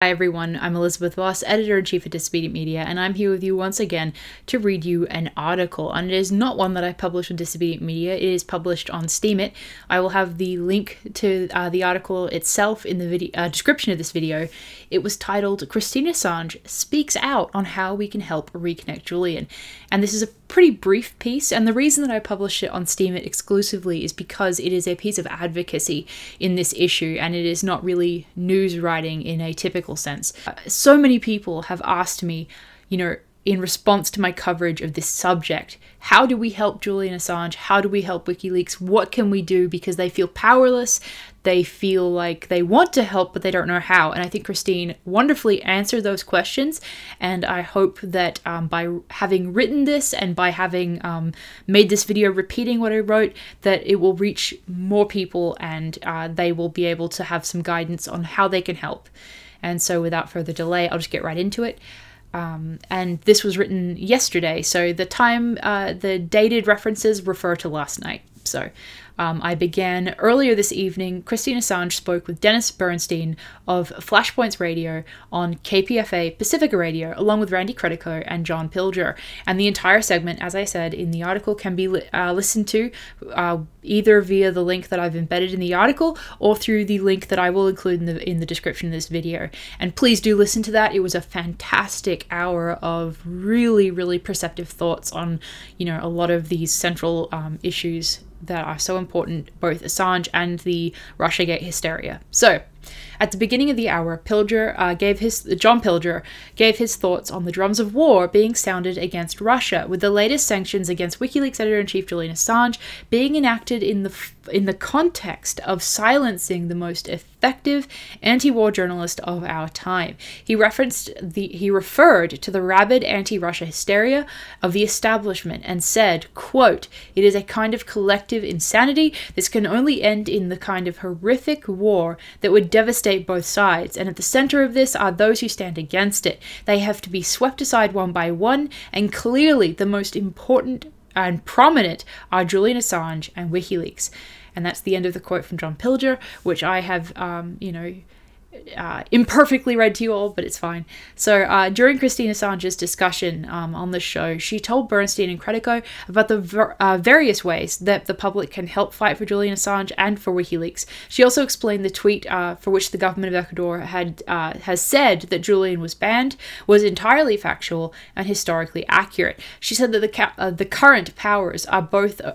Hi everyone, I'm Elizabeth Voss, Editor-in-Chief at Disobedient Media, and I'm here with you once again to read you an article. And it is not one that I published with Disobedient Media, it is published on steemit. I will have the link to the article itself in the description of this video. It was titled, Christine Assange Speaks Out on How We Can Help Reconnect Julian. And this is a pretty brief piece, and the reason that I published it on steemit exclusively is because it is a piece of advocacy in this issue, and it is not really news writing in a typical sense. So many people have asked me, in response to my coverage of this subject, how do we help Julian Assange? How do we help Wikileaks? What can we do? Because they feel powerless. They feel like they want to help, but they don't know how. And I think Christine wonderfully answered those questions. And I hope that by having written this and by having made this video repeating what I wrote, that it will reach more people and they will be able to have some guidance on how they can help. And so without further delay, I'll just get right into it. And this was written yesterday, so the dated references refer to last night. So I began earlier this evening. Christine Assange spoke with Dennis Bernstein of Flashpoints Radio on KPFA Pacifica Radio, along with Randy Credico and John Pilger. And the entire segment, as I said in the article, can be listened to either via the link that I've embedded in the article or through the link that I will include in the description of this video. And please do listen to that. It was a fantastic hour of really, really perceptive thoughts on, a lot of these central issues that are so important, both Assange and the Russiagate hysteria. So, at the beginning of the hour, John Pilger gave his thoughts on the drums of war being sounded against Russia, with the latest sanctions against Wikileaks Editor-in-Chief Julian Assange being enacted in the context of silencing the most effective anti-war journalist of our time. He referred to the rabid anti-Russia hysteria of the establishment and said, quote, "It is a kind of collective insanity. This can only end in the kind of horrific war that would devastate both sides, and at the center of this are those who stand against it. They have to be swept aside one by one, and clearly the most important and prominent are Julian Assange and Wikileaks." And that's the end of the quote from John Pilger, which I have, imperfectly read to you all, but it's fine. So during Christine Assange's discussion on the show, she told Bernstein and Credico about the various ways that the public can help fight for Julian Assange and for WikiLeaks. She also explained the tweet for which the government of Ecuador has said that Julian was banned was entirely factual and historically accurate. She said that the current powers are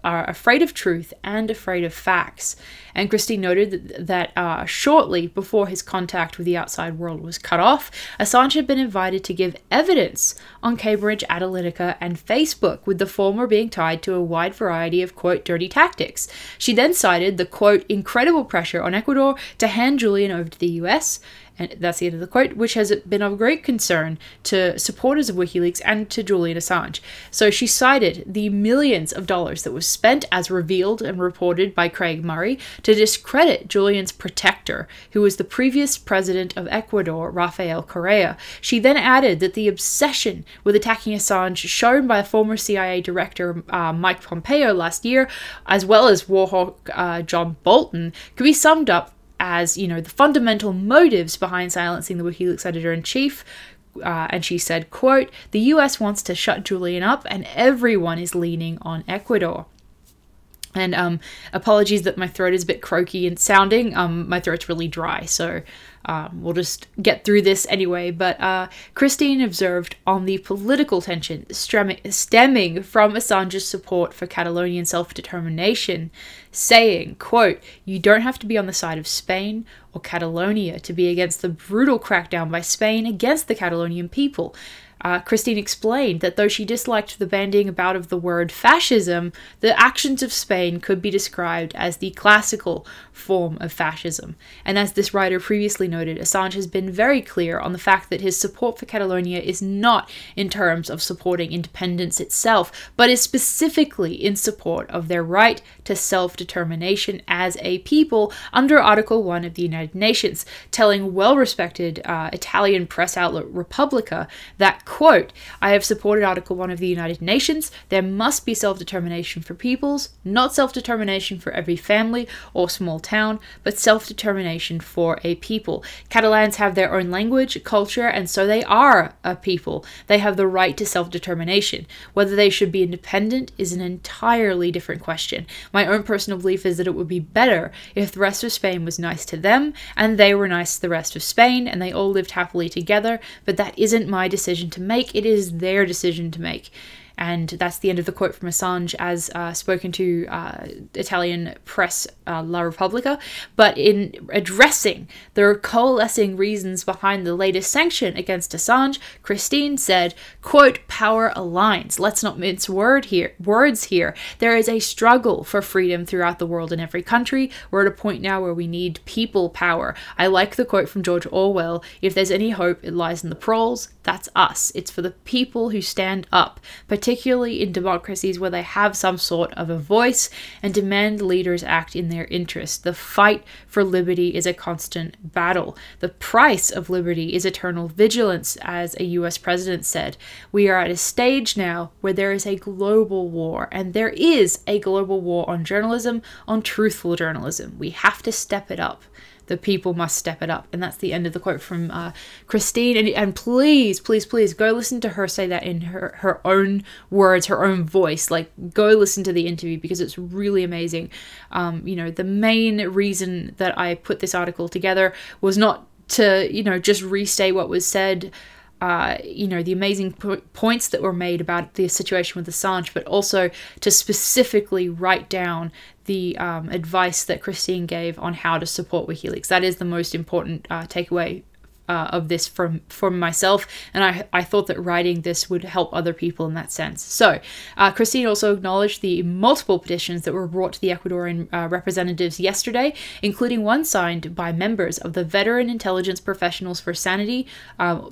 afraid of truth and afraid of facts. And Christine noted that shortly before his contact with the outside world was cut off, Assange had been invited to give evidence on Cambridge Analytica and Facebook, with the former being tied to a wide variety of, quote, dirty tactics. She then cited the, quote, incredible pressure on Ecuador to hand Julian over to the US, and that's the end of the quote, which has been of great concern to supporters of WikiLeaks and to Julian Assange. So she cited the millions of dollars that was spent, as revealed and reported by Craig Murray, to discredit Julian's protector, who was the previous president of Ecuador, Rafael Correa. She then added that the obsession with attacking Assange shown by former CIA director Mike Pompeo last year, as well as warhawk John Bolton, could be summed up as, the fundamental motives behind silencing the WikiLeaks editor-in-chief. And she said, quote, "The US wants to shut Julian up and everyone is leaning on Ecuador." And apologies that my throat is a bit croaky and sounding. My throat's really dry, so we'll just get through this anyway. But Christine observed on the political tension stemming from Assange's support for Catalonian self-determination, saying, quote, "You don't have to be on the side of Spain or Catalonia to be against the brutal crackdown by Spain against the Catalonian people." Christine explained that though she disliked the bandying about of the word fascism, the actions of Spain could be described as the classical form of fascism. And as this writer previously noted, Assange has been very clear on the fact that his support for Catalonia is not in terms of supporting independence itself, but is specifically in support of their right to self-determination as a people under Article 1 of the United Nations, telling well-respected Italian press outlet Repubblica that Quote, I have supported Article 1 of the United Nations. There must be self-determination for peoples, not self-determination for every family or small town, but self-determination for a people. Catalans have their own language, culture, and so they are a people. They have the right to self-determination. Whether they should be independent is an entirely different question. My own personal belief is that it would be better if the rest of Spain was nice to them, and they were nice to the rest of Spain, and they all lived happily together, but that isn't my decision to make. It is their decision to make. And that's the end of the quote from Assange as spoken to Italian press La Repubblica. But in addressing the coalescing reasons behind the latest sanction against Assange, Christine said, quote, power aligns. Let's not mince words here. There is a struggle for freedom throughout the world in every country. We're at a point now where we need people power. I like the quote from George Orwell, if there's any hope, it lies in the proles. That's us. It's for the people who stand up, particularly in democracies where they have some sort of a voice, and demand leaders act in their interest. The fight for liberty is a constant battle. The price of liberty is eternal vigilance, as a US president said. We are at a stage now where there is a global war, and there is a global war on journalism, on truthful journalism. We have to step it up. The people must step it up. And that's the end of the quote from Christine. And please, please, please go listen to her say that in her own words, her own voice. Like, go listen to the interview because it's really amazing. The main reason that I put this article together was not to, just restate what was said, the amazing points that were made about the situation with Assange, but also to specifically write down the advice that Christine gave on how to support WikiLeaks. That is the most important takeaway of this from myself, and I thought that writing this would help other people in that sense. So Christine also acknowledged the multiple petitions that were brought to the Ecuadorian representatives yesterday, including one signed by members of the Veteran Intelligence Professionals for Sanity,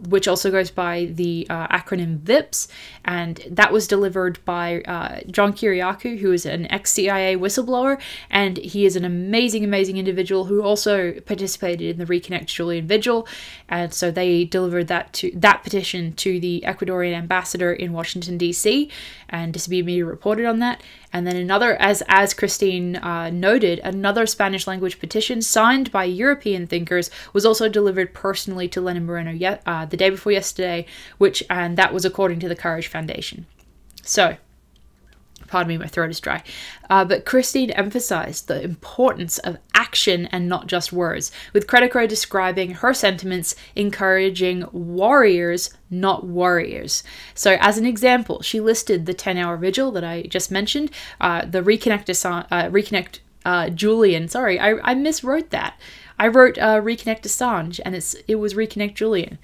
which also goes by the acronym VIPS, and that was delivered by John Kiriakou, who is an ex-CIA whistleblower, and he is an amazing individual who also participated in the ReconnectJulian vigil. And so they delivered that petition to the Ecuadorian ambassador in Washington, D.C., and Disability Media reported on that. And then another, as Christine noted, another Spanish language petition signed by European thinkers was also delivered personally to Lenin Moreno the day before yesterday, and that was according to the Courage Foundation. So, pardon me, my throat is dry. But Christine emphasized the importance of action and not just words, with Credico describing her sentiments encouraging warriors, not worriers. So as an example, she listed the 10-hour vigil that I just mentioned, the Reconnect Julian. Sorry, I miswrote that. I wrote Reconnect Assange, and it was Reconnect Julian.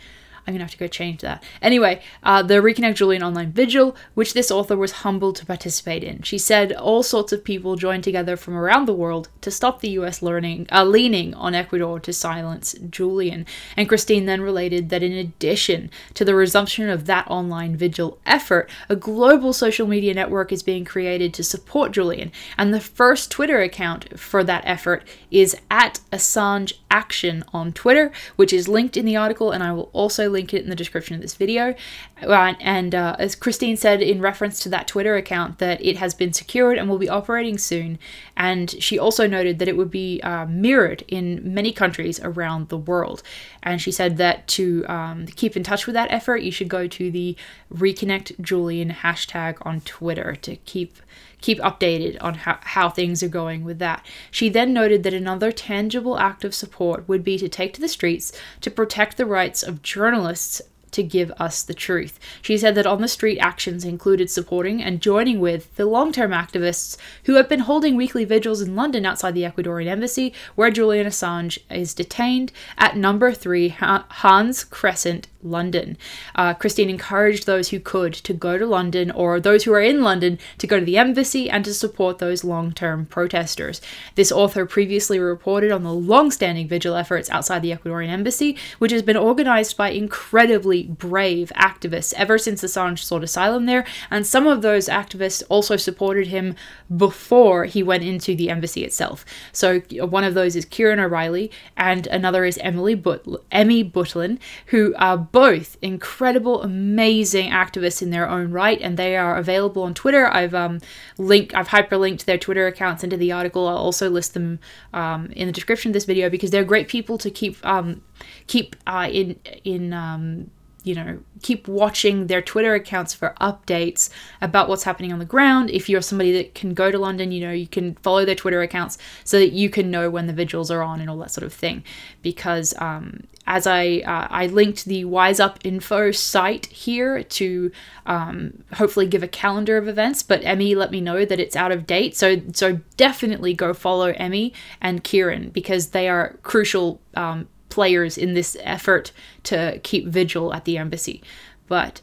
I'm going to have to go change that. Anyway, the ReconnectJulian online vigil, which this author was humbled to participate in. She said all sorts of people joined together from around the world to stop the US leaning on Ecuador to silence Julian. And Christine then related that in addition to the resumption of that online vigil effort, a global social media network is being created to support Julian. And the first Twitter account for that effort is at Assange Action on Twitter, which is linked in the article, and I will also link it in the description of this video. And as Christine said in reference to that Twitter account, that it has been secured and will be operating soon. And she also noted that it would be mirrored in many countries around the world. And she said that to keep in touch with that effort, you should go to the ReconnectJulian hashtag on Twitter to keep updated on how things are going with that. She then noted that another tangible act of support would be to take to the streets to protect the rights of journalists to give us the truth. She said that on the street actions included supporting and joining with the long-term activists who have been holding weekly vigils in London outside the Ecuadorian Embassy, where Julian Assange is detained at number 3 Hans Crescent, London. Christine encouraged those who could to go to London, or those who are in London to go to the embassy and to support those long-term protesters. This author previously reported on the long-standing vigil efforts outside the Ecuadorian embassy, which has been organized by incredibly brave activists ever since Assange sought asylum there, and some of those activists also supported him before he went into the embassy itself. So one of those is Kieran O'Reilly, and another is Emmy Butlin, who both incredible, amazing activists in their own right, and they are available on Twitter. I've hyperlinked their Twitter accounts into the article. I'll also list them in the description of this video, because they're great people to keep watching their Twitter accounts for updates about what's happening on the ground. If you're somebody that can go to London, you can follow their Twitter accounts so that you can know when the vigils are on and all that sort of thing. Because as I linked the Wise Up info site here to hopefully give a calendar of events, but Emmy let me know that it's out of date. So definitely go follow Emmy and Kieran, because they are crucial players in this effort to keep vigil at the embassy. But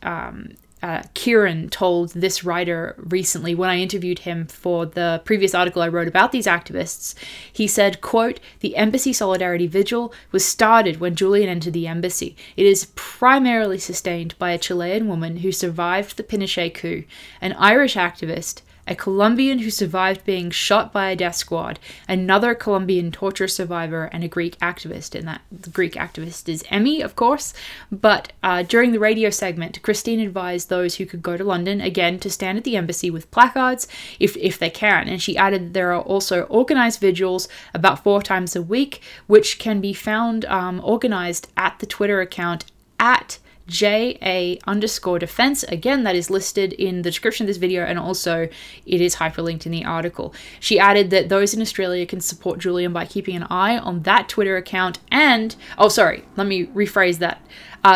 Kieran told this writer recently, when I interviewed him for the previous article I wrote about these activists, he said, quote, "The embassy solidarity vigil was started when Julian entered the embassy. It is primarily sustained by a Chilean woman who survived the Pinochet coup, an Irish activist, a Colombian who survived being shot by a death squad, another Colombian torture survivor, and a Greek activist." And that the Greek activist is Emmy, of course. But during the radio segment, Christine advised those who could go to London, again, to stand at the embassy with placards if they can. And she added that there are also organised vigils about 4 times a week, which can be found organised at the Twitter account at JA_defense. Again, that is listed in the description of this video, and also it is hyperlinked in the article. She added that those in Australia can support Julian by keeping an eye on that Twitter account and... oh, sorry, let me rephrase that.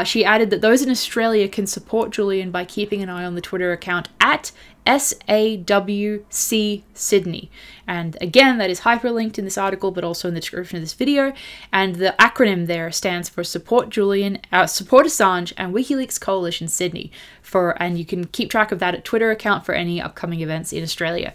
She added that those in Australia can support Julian by keeping an eye on the Twitter account at SAWC Sydney. And again, that is hyperlinked in this article, but also in the description of this video. And the acronym there stands for Support Julian, Support Assange, and Wikileaks Coalition Sydney. And you can keep track of that at Twitter account for any upcoming events in Australia.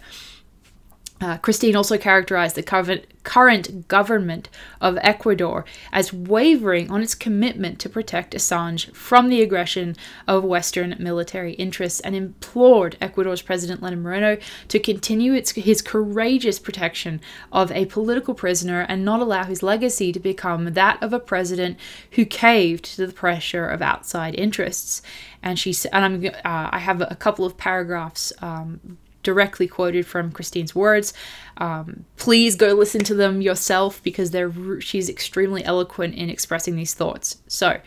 Christine also characterized the current government of Ecuador as wavering on its commitment to protect Assange from the aggression of Western military interests, and implored Ecuador's President Lenin Moreno to continue his courageous protection of a political prisoner and not allow his legacy to become that of a president who caved to the pressure of outside interests. And I have a couple of paragraphs directly quoted from Christine's words. Please go listen to them yourself, because she's extremely eloquent in expressing these thoughts. So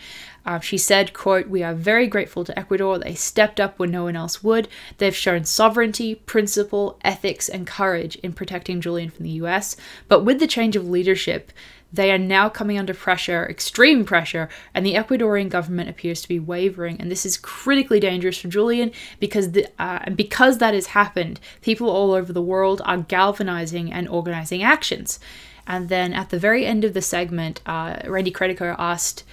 she said, quote, "We are very grateful to Ecuador. They stepped up when no one else would. They've shown sovereignty, principle, ethics, and courage in protecting Julian from the US. But with the change of leadership, they are now coming under pressure, extreme pressure, and the Ecuadorian government appears to be wavering. And this is critically dangerous for Julian, because because that has happened, people all over the world are galvanizing and organizing actions." And then at the very end of the segment, Randy Credico asked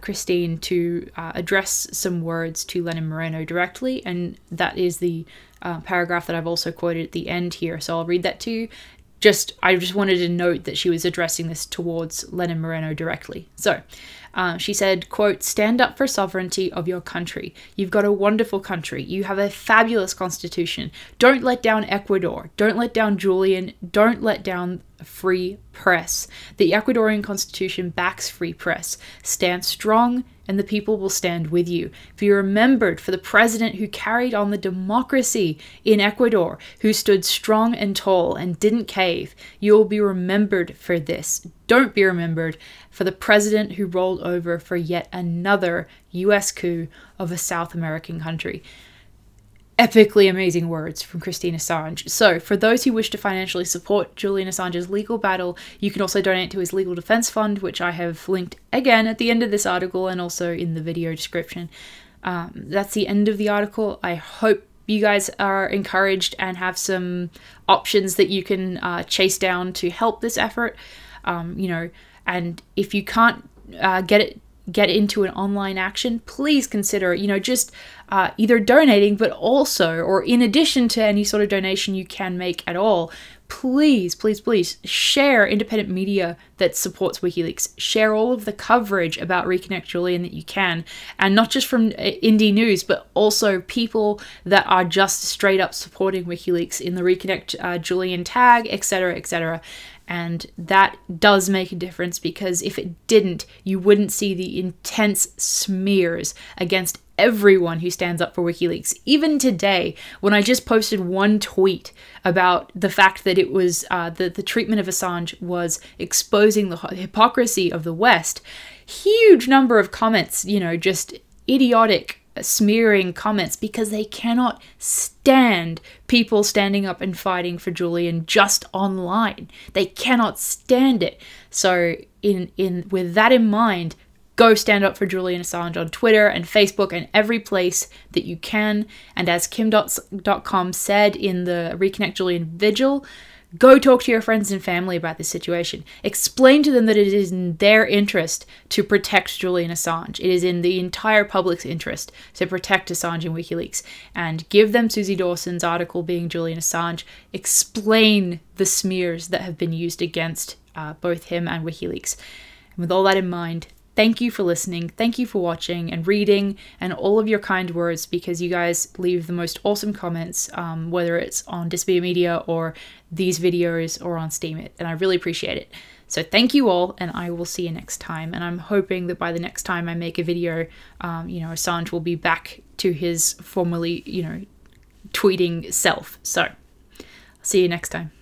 Christine to address some words to Lenin Moreno directly, and that is the paragraph that I've also quoted at the end here. So I'll read that to you. I just wanted to note that she was addressing this towards Lenin Moreno directly. So she said, quote, "Stand up for sovereignty of your country. You've got a wonderful country. You have a fabulous constitution. Don't let down Ecuador. Don't let down Julian. Don't let down free press. The Ecuadorian constitution backs free press. Stand strong, and the people will stand with you. Be remembered for the president who carried on the democracy in Ecuador, who stood strong and tall and didn't cave. You will be remembered for this. Don't be remembered for the president who rolled over for yet another US coup of a South American country." Epically amazing words from Christine Assange. So, for those who wish to financially support Julian Assange's legal battle, you can also donate to his legal defense fund, which I have linked again at the end of this article and also in the video description. That's the end of the article. I hope you guys are encouraged and have some options that you can chase down to help this effort. And if you can't get into an online action, please consider, just either donating, but also, or in addition to any sort of donation you can make at all, please, please, please share independent media that supports WikiLeaks. Share all of the coverage about Reconnect Julian that you can, and not just from indie news, but also people that are just straight up supporting WikiLeaks in the Reconnect Julian tag, etc., etc. And that does make a difference, because if it didn't, you wouldn't see the intense smears against everyone who stands up for WikiLeaks. Even today, when I just posted one tweet about the fact that it was the treatment of Assange was exposing the hypocrisy of the West, huge number of comments, you know, just idiotic smearing comments, because they cannot stand people standing up and fighting for Julian just online. They cannot stand it. So with that in mind, go stand up for Julian Assange on Twitter and Facebook and every place that you can. And as Kim.com said in the Reconnect Julian vigil, go talk to your friends and family about this situation. Explain to them that it is in their interest to protect Julian Assange. It is in the entire public's interest to protect Assange and WikiLeaks. And give them Susie Dawson's article, Being Julian Assange. Explain the smears that have been used against both him and WikiLeaks. And with all that in mind, thank you for listening, thank you for watching and reading, and all of your kind words, because you guys leave the most awesome comments, whether it's on Disobedient Media or these videos or on Steemit, and I really appreciate it. So thank you all, and I will see you next time. And I'm hoping that by the next time I make a video, Assange will be back to his formerly, tweeting self. So I'll see you next time.